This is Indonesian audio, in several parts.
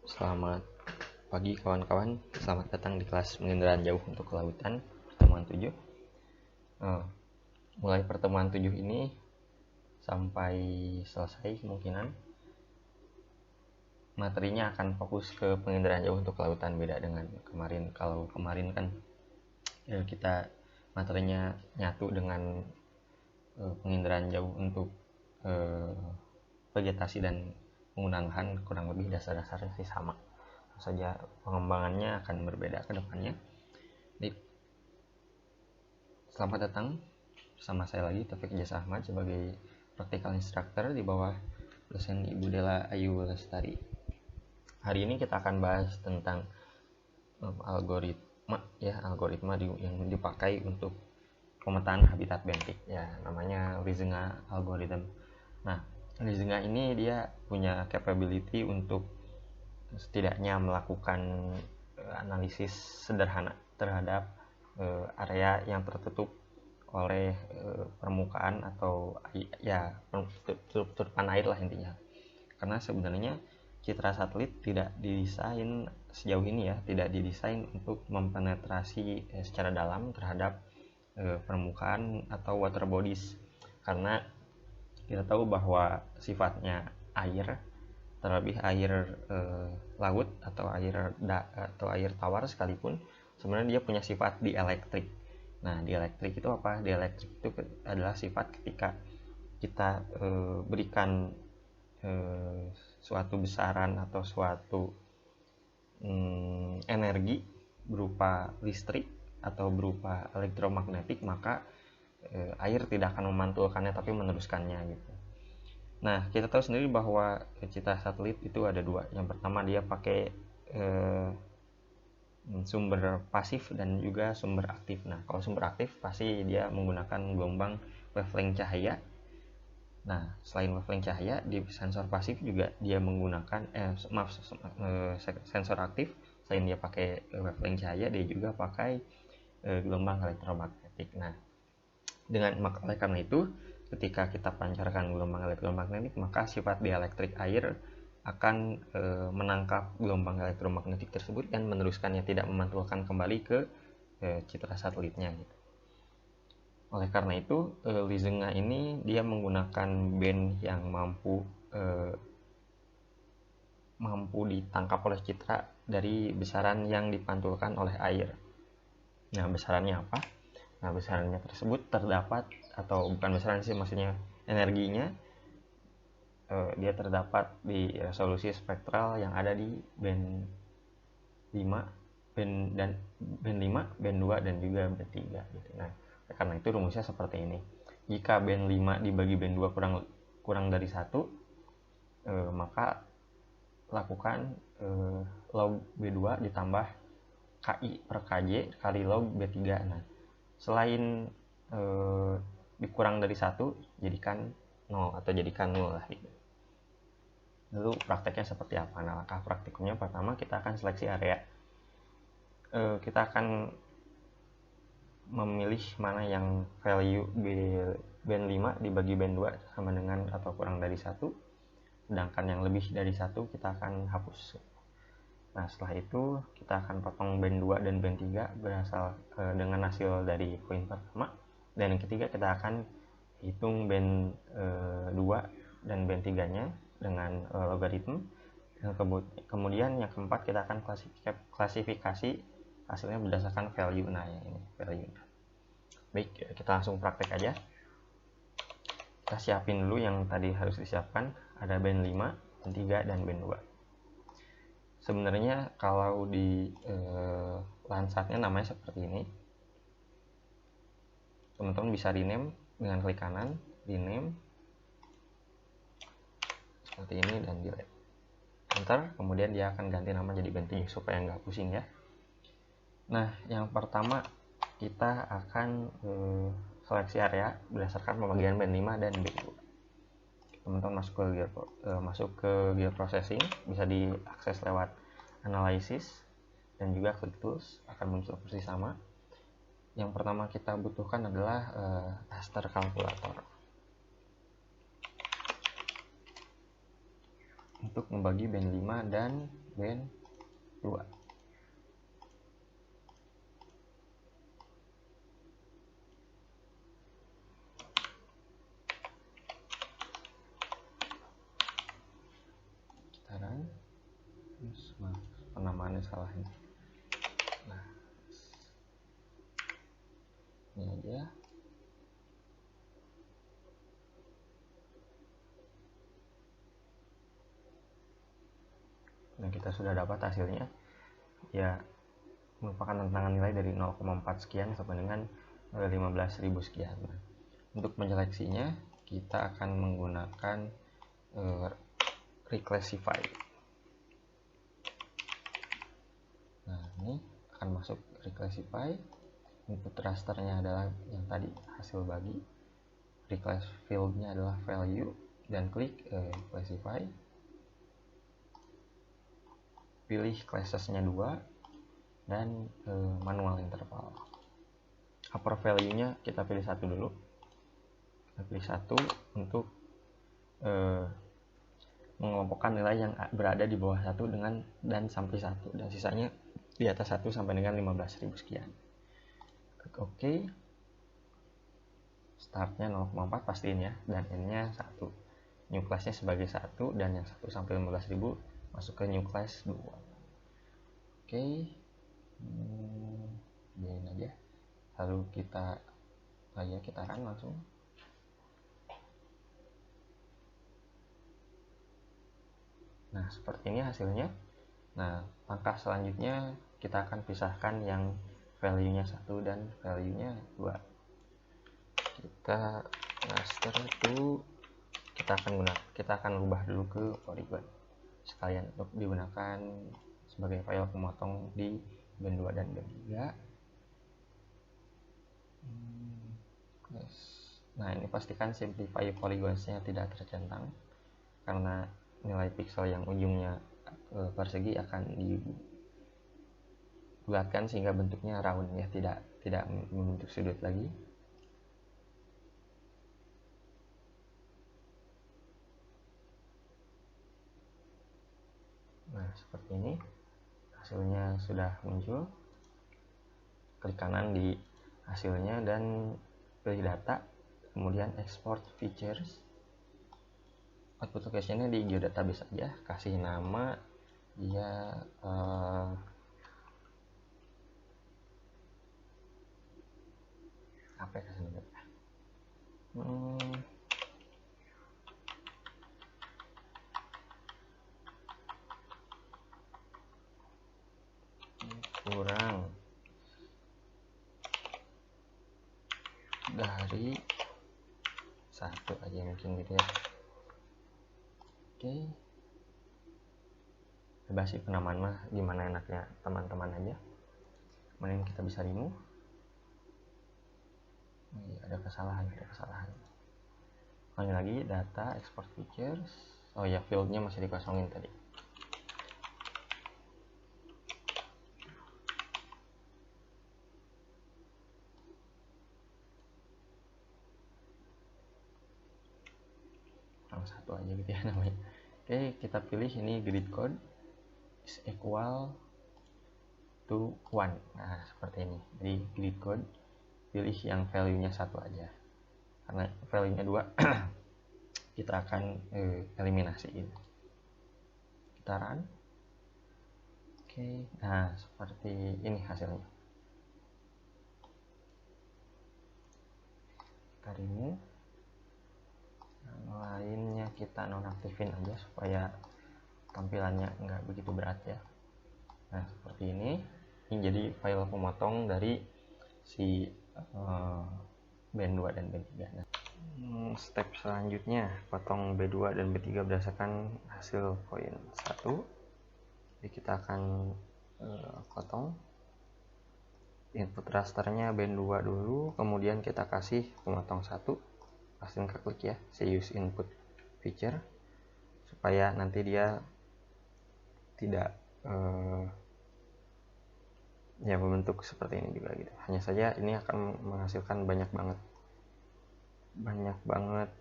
Selamat pagi kawan-kawan, selamat datang di kelas penginderaan jauh untuk kelautan pertemuan 7. Mulai pertemuan 7 ini sampai selesai kemungkinan materinya akan fokus ke penginderaan jauh untuk kelautan, beda dengan kemarin. Kalau kemarin kan kita materinya nyatu dengan penginderaan jauh untuk vegetasi dan penggunaan lahan, kurang lebih dasar-dasarnya sih sama saja, pengembangannya akan berbeda ke depannya. Baik, selamat datang bersama saya lagi Taufik Ijaz Ahmad sebagai practical instructor di bawah dosen Ibu Dela Ayu Lestari. Hari ini kita akan bahas tentang algoritma yang dipakai untuk pemetaan habitat bentik, ya namanya Huizenga algorithm. Nah, Huizenga ini dia punya capability untuk setidaknya melakukan analisis sederhana terhadap area yang tertutup oleh permukaan atau ya tutupan air lah intinya. Karena sebenarnya citra satelit tidak didesain sejauh ini, ya tidak didesain untuk mempenetrasi secara dalam terhadap permukaan atau water bodies, karena kita tahu bahwa sifatnya air, terlebih air laut atau air tawar sekalipun, sebenarnya dia punya sifat dielektrik. Nah, dielektrik itu apa? Dielektrik itu adalah sifat ketika kita berikan suatu besaran atau suatu energi berupa listrik atau berupa elektromagnetik, maka air tidak akan memantulkannya tapi meneruskannya gitu. Nah, kita tahu sendiri bahwa citra satelit itu ada dua. Yang pertama dia pakai sumber pasif dan juga sumber aktif. Nah, kalau sumber aktif pasti dia menggunakan gelombang wavelength cahaya. Nah, selain wavelength cahaya, di sensor pasif juga dia menggunakan sensor aktif. Selain dia pakai wavelength cahaya, dia juga pakai gelombang elektromagnetik. Nah, oleh karena itu, ketika kita pancarkan gelombang elektromagnetik, maka sifat dielektrik air akan menangkap gelombang elektromagnetik tersebut dan meneruskannya, tidak memantulkan kembali ke citra satelitnya gitu. Oleh karena itu, Huizenga ini dia menggunakan band yang mampu ditangkap oleh citra dari besaran yang dipantulkan oleh air. Nah, besarannya apa? Nah, besarannya tersebut terdapat, atau bukan besaran sih, maksudnya energinya, dia terdapat di resolusi spektral yang ada di band 5, band 2 dan juga band 3 gitu. Nah, karena itu rumusnya seperti ini. Jika band 5 dibagi band 2 kurang dari 1, maka lakukan log B2 ditambah KI per KJ kali log B3. Nah, selain dikurang dari 1, jadikan 0 atau jadikan 0 lah gitu. Lalu prakteknya seperti apa? Nah, langkah praktikumnya pertama kita akan seleksi area. Kita akan memilih mana yang value band 5 dibagi band 2 sama dengan atau kurang dari 1, sedangkan yang lebih dari 1 kita akan hapus. Nah, setelah itu kita akan potong band 2 dan band 3 berasal dengan hasil dari poin pertama, dan yang ketiga kita akan hitung band 2 dan band 3 nya dengan logaritma. Kemudian yang keempat kita akan klasifikasi hasilnya berdasarkan value. Nah, ini value. Baik, kita langsung praktek aja. Kita siapin dulu yang tadi harus disiapkan, ada band 5, band 3 dan band 2. Sebenarnya kalau di Landsatnya namanya seperti ini. Teman-teman bisa rename dengan klik kanan, rename seperti ini dan delete. Enter, kemudian dia akan ganti nama jadi band 7 supaya nggak pusing ya. Nah, yang pertama kita akan seleksi area berdasarkan pembagian band 5 dan band 2. Teman-teman masuk ke gear processing, bisa diakses lewat analysis dan juga klik tools, akan muncul persis sama. Yang pertama kita butuhkan adalah raster calculator untuk membagi band 5 dan band 2. Kita run. Penamaannya salah ini. Nah, ini aja. Dan kita sudah dapat hasilnya. Ya, merupakan tantangan nilai dari 0,4 sekian sampai dengan 15.000 sekian. Nah, untuk menyeleksinya kita akan menggunakan reclassify. Nah, ini akan masuk reclassify. Input rasternya adalah yang tadi hasil bagi, reclass fieldnya adalah value, dan klik classify. Pilih classesnya 2 dan manual interval. Upper value-nya kita pilih 1 dulu. Kita pilih 1 untuk mengelompokkan nilai yang berada di bawah 1 dengan dan sampai 1, dan sisanya di atas 1 sampai dengan 15.000 sekian. Klik OK. Startnya 0,4 pastiin ya, dan N-nya 1. New class-nya sebagai 1, dan yang 1 sampai 15.000 masuk ke new class 2. Oke. Biarin aja. Lalu kita run langsung. Nah, seperti ini hasilnya. Nah, langkah selanjutnya kita akan pisahkan yang value-nya 1 dan value-nya 2. Kita raster itu kita akan ubah dulu ke polygon sekalian untuk digunakan sebagai file pemotong di band 2 dan band 3. Nah, ini pastikan simplify polygons-nya tidak tercentang, karena nilai pixel yang ujungnya persegi akan dibulatkan sehingga bentuknya round ya, tidak membentuk sudut lagi. Nah, seperti ini hasilnya sudah muncul. Klik kanan di hasilnya dan pilih data, kemudian export features. Output location-nya di geodatabase aja, kasih nama dia apa ya, kasih nama kurang dari 1 aja mungkin gitu ya. Oke, bebas sih penamaan mah, gimana enaknya teman-teman aja. Kemudian kita bisa remove. Oh iya, ada kesalahan. Ulangi lagi, data, export features. Oh ya, fieldnya masih dikosongin tadi. Kurang 1 aja gitu ya namanya. Oke, kita pilih ini grid code is equal to 1. Nah, seperti ini. Jadi grid code pilih yang value-nya 1 aja. Karena value-nya 2 kita akan eliminasi gitu. Kita run. Oke, nah seperti ini hasilnya. Kita remove. Yang lainnya kita nonaktifin aja supaya tampilannya nggak begitu berat ya. Nah, seperti ini jadi file pemotong dari si band 2 dan band 3. Nah, step selanjutnya potong B2 dan B3 berdasarkan hasil koin 1. Jadi kita akan potong input rasternya band 2 dulu, kemudian kita kasih pemotong 1, langsung ke klik ya, see use input feature, supaya nanti dia tidak ya membentuk seperti ini juga gitu. Hanya saja ini akan menghasilkan banyak banget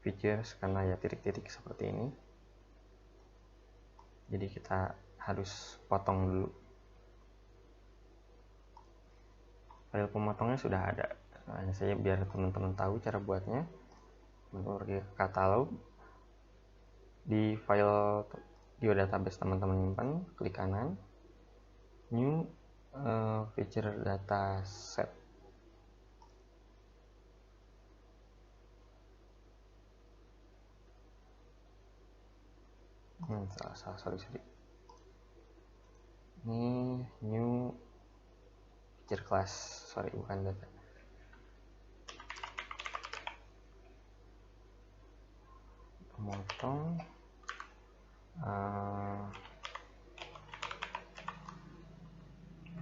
features karena ya titik-titik seperti ini. jadi kita harus potong dulu. File pemotongnya sudah ada, hanya saja biar teman-teman tahu cara buatnya. Pergi ke katalog, di file geodatabase teman-teman nyimpan, klik kanan, new feature data set. Sorry. Ini new feature class, sorry bukan data. Potong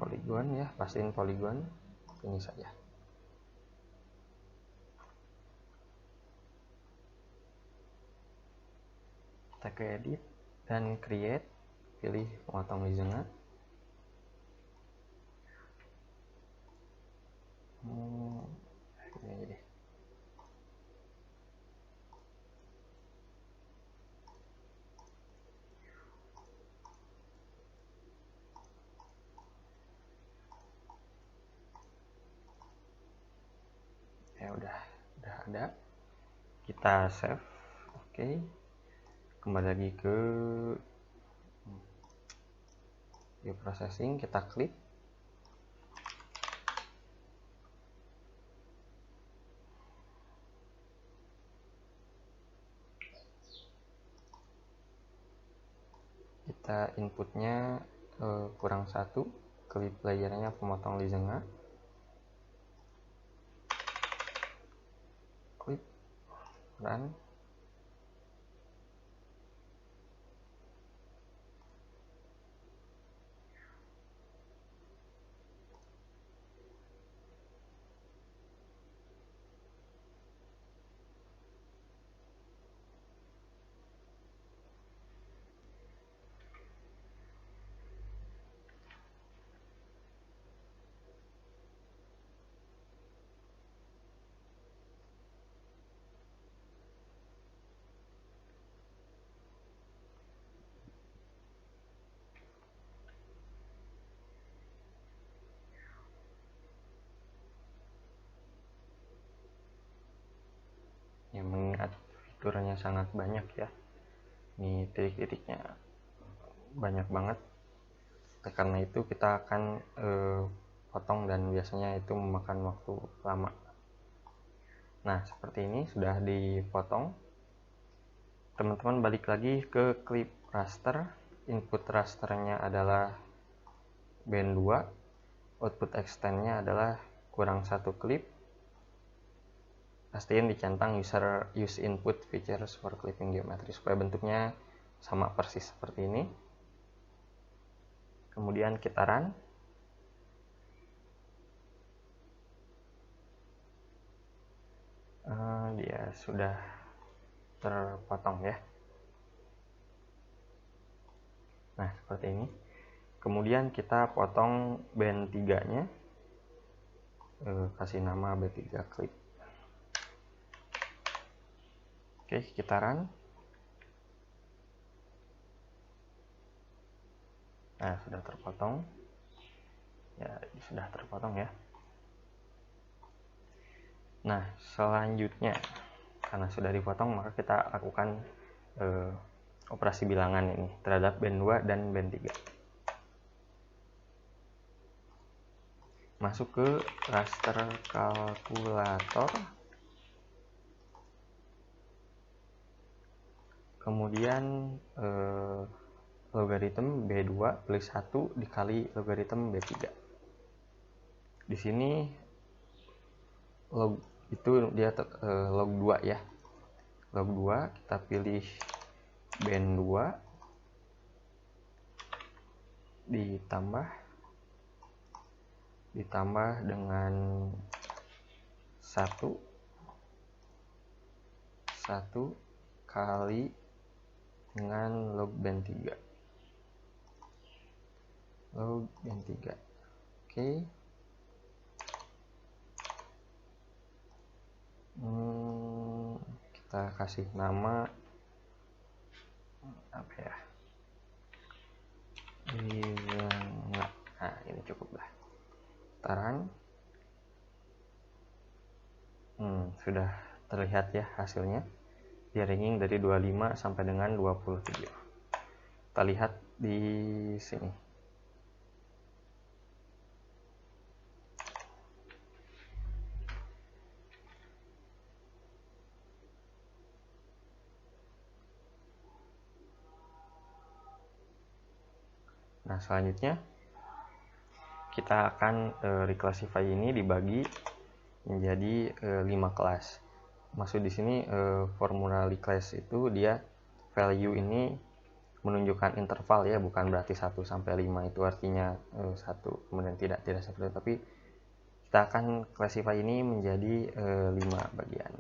poligon ya, pastiin poligon ini saja. Kita ke edit dan create, pilih memotong Lizenga. Ini aja deh. Ya udah ada. Kita save. Oke. Kembali lagi ke processing, kita klik. Kita inputnya kurang 1, clip layernya pemotong Lizenga. Klik run. Ya, mengingat fiturnya sangat banyak ya, ini titik-titiknya banyak banget, karena itu kita akan potong dan biasanya itu memakan waktu lama. Nah seperti ini sudah dipotong. Teman-teman balik lagi ke clip raster, input rasternya adalah band 2, output extendnya adalah kurang 1 clip. Pastiin dicentang use input features for clipping geometry supaya bentuknya sama persis seperti ini. Kemudian kita run. Dia sudah terpotong ya. Nah seperti ini. Kemudian kita potong band 3 nya, kasih nama band 3 clip. Oke, kita run. Nah sudah terpotong ya, sudah terpotong ya. Nah selanjutnya, karena sudah dipotong maka kita lakukan operasi bilangan ini terhadap band 2 dan band 3. Masuk ke raster kalkulator, kemudian logaritm B2 plus 1 dikali logaritm B3. Di sini log itu dia log 2 ya. Log 2 kita pilih band 2 ditambah dengan 1 kali dengan log band 3. Log band 3. Oke. Kita kasih nama apa ya? karang. Sudah terlihat ya hasilnya. Dia ranking dari 25 sampai dengan 27. Kita lihat di sini. Nah, selanjutnya kita akan reclassify ini dibagi menjadi 5 kelas. Maksud di sini formula reclass itu dia value ini menunjukkan interval ya, bukan berarti 1 sampai 5 itu artinya 1 kemudian tidak seperti itu, tapi kita akan classify ini menjadi 5 bagian.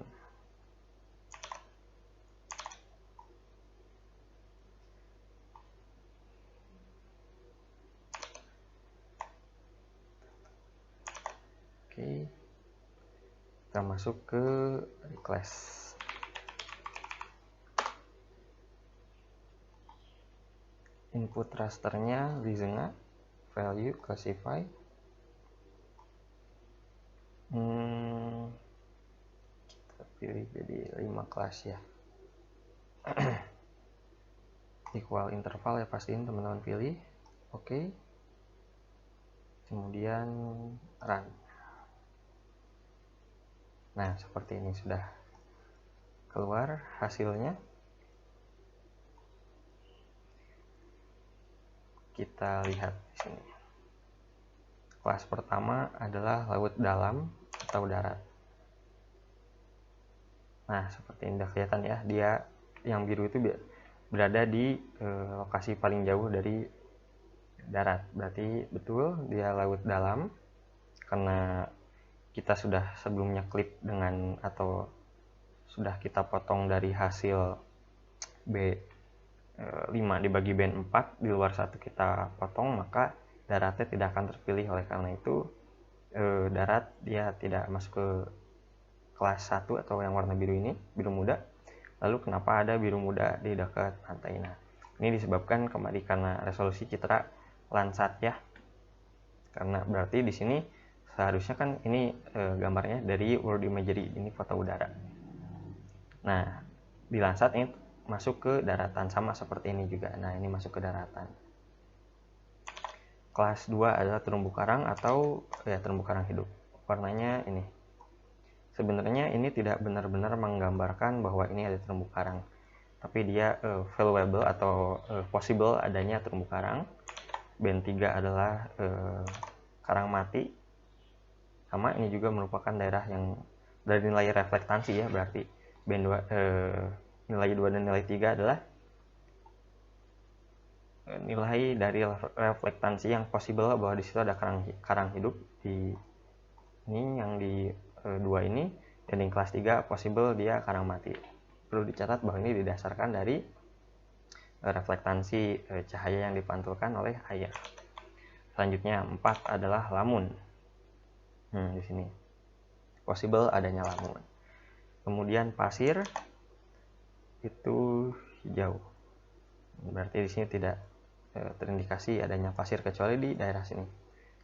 Oke, kita masuk ke reclass. Input rasternya Lizenga, value classify. Kita pilih jadi 5 kelas ya. Equal interval ya, pastiin teman-teman pilih. Oke. Kemudian run. Nah, seperti ini sudah keluar hasilnya. Kita lihat di sini. Kelas pertama adalah laut dalam atau darat. Nah, seperti ini udah kelihatan ya, dia yang biru itu berada di lokasi paling jauh dari darat. Berarti betul dia laut dalam, karena kita sudah sebelumnya klik dengan atau sudah kita potong dari hasil B5 dibagi B4, di luar 1 kita potong, maka daratnya tidak akan terpilih. Oleh karena itu darat dia tidak masuk ke kelas 1 atau yang warna biru ini, biru muda. Lalu kenapa ada biru muda di dekat pantai? Nah, ini disebabkan kembali karena resolusi citra Landsat ya. Karena berarti di sini seharusnya kan ini gambarnya dari World Imagery, ini foto udara. Nah, di Landsat ini masuk ke daratan, sama seperti ini juga. Nah, ini masuk ke daratan. Kelas 2 adalah terumbu karang atau ya terumbu karang hidup. Warnanya ini. Sebenarnya ini tidak benar-benar menggambarkan bahwa ini ada terumbu karang, tapi dia valuable atau possible adanya terumbu karang. Band 3 adalah karang mati. Sama, ini juga merupakan daerah yang dari nilai reflektansi ya, berarti band 2 nilai 2 dan nilai 3 adalah nilai dari reflektansi yang possible bahwa di situ ada karang hidup. Di ini yang di 2 ini, dan di kelas 3 possible dia karang mati. Perlu dicatat bahwa ini didasarkan dari reflektansi cahaya yang dipantulkan oleh air. Selanjutnya 4 adalah lamun. Di sini possible adanya lamun. Kemudian pasir itu hijau. Berarti di sini tidak terindikasi adanya pasir kecuali di daerah sini.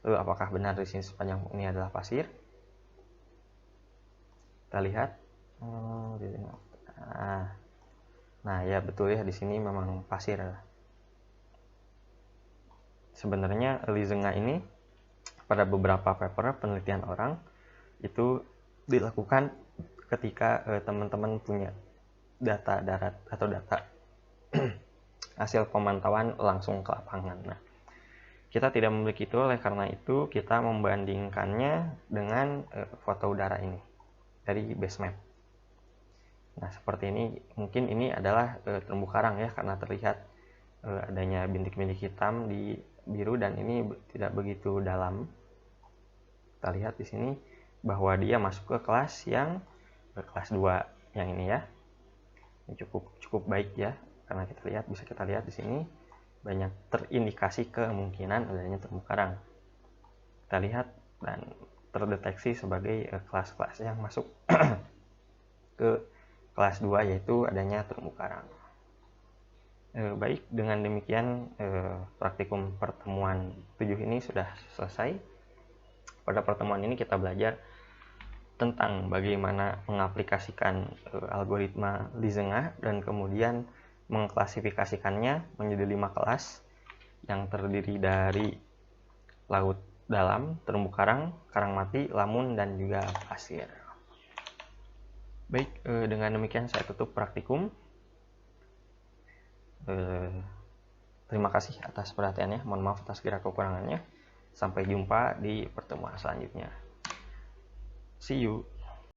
Lalu apakah benar di sini sepanjang ini adalah pasir? Kita lihat. Nah, ya betul ya, di sini memang pasir. Sebenarnya Lizenga ini pada beberapa paper penelitian orang itu dilakukan ketika teman-teman punya data darat atau data hasil pemantauan langsung ke lapangan. Nah, kita tidak memiliki itu, oleh karena itu kita membandingkannya dengan foto udara ini dari base map. Nah, seperti ini, mungkin ini adalah terumbu karang ya, karena terlihat adanya bintik-bintik hitam di biru dan ini tidak begitu dalam. Kita lihat di sini bahwa dia masuk ke kelas yang kelas 2 yang ini ya. Ini cukup baik ya, karena bisa kita lihat di sini banyak terindikasi kemungkinan adanya terumbu karang. Kita lihat dan terdeteksi sebagai kelas-kelas yang masuk ke kelas 2, yaitu adanya terumbu karang. Baik, dengan demikian praktikum pertemuan 7 ini sudah selesai. pada pertemuan ini kita belajar tentang bagaimana mengaplikasikan algoritma Liszenga dan kemudian mengklasifikasikannya menjadi 5 kelas yang terdiri dari laut dalam, terumbu karang, karang mati, lamun, dan juga pasir. Baik, dengan demikian saya tutup praktikum. Terima kasih atas perhatiannya. Mohon maaf atas segala kekurangannya. Sampai jumpa di pertemuan selanjutnya. See you.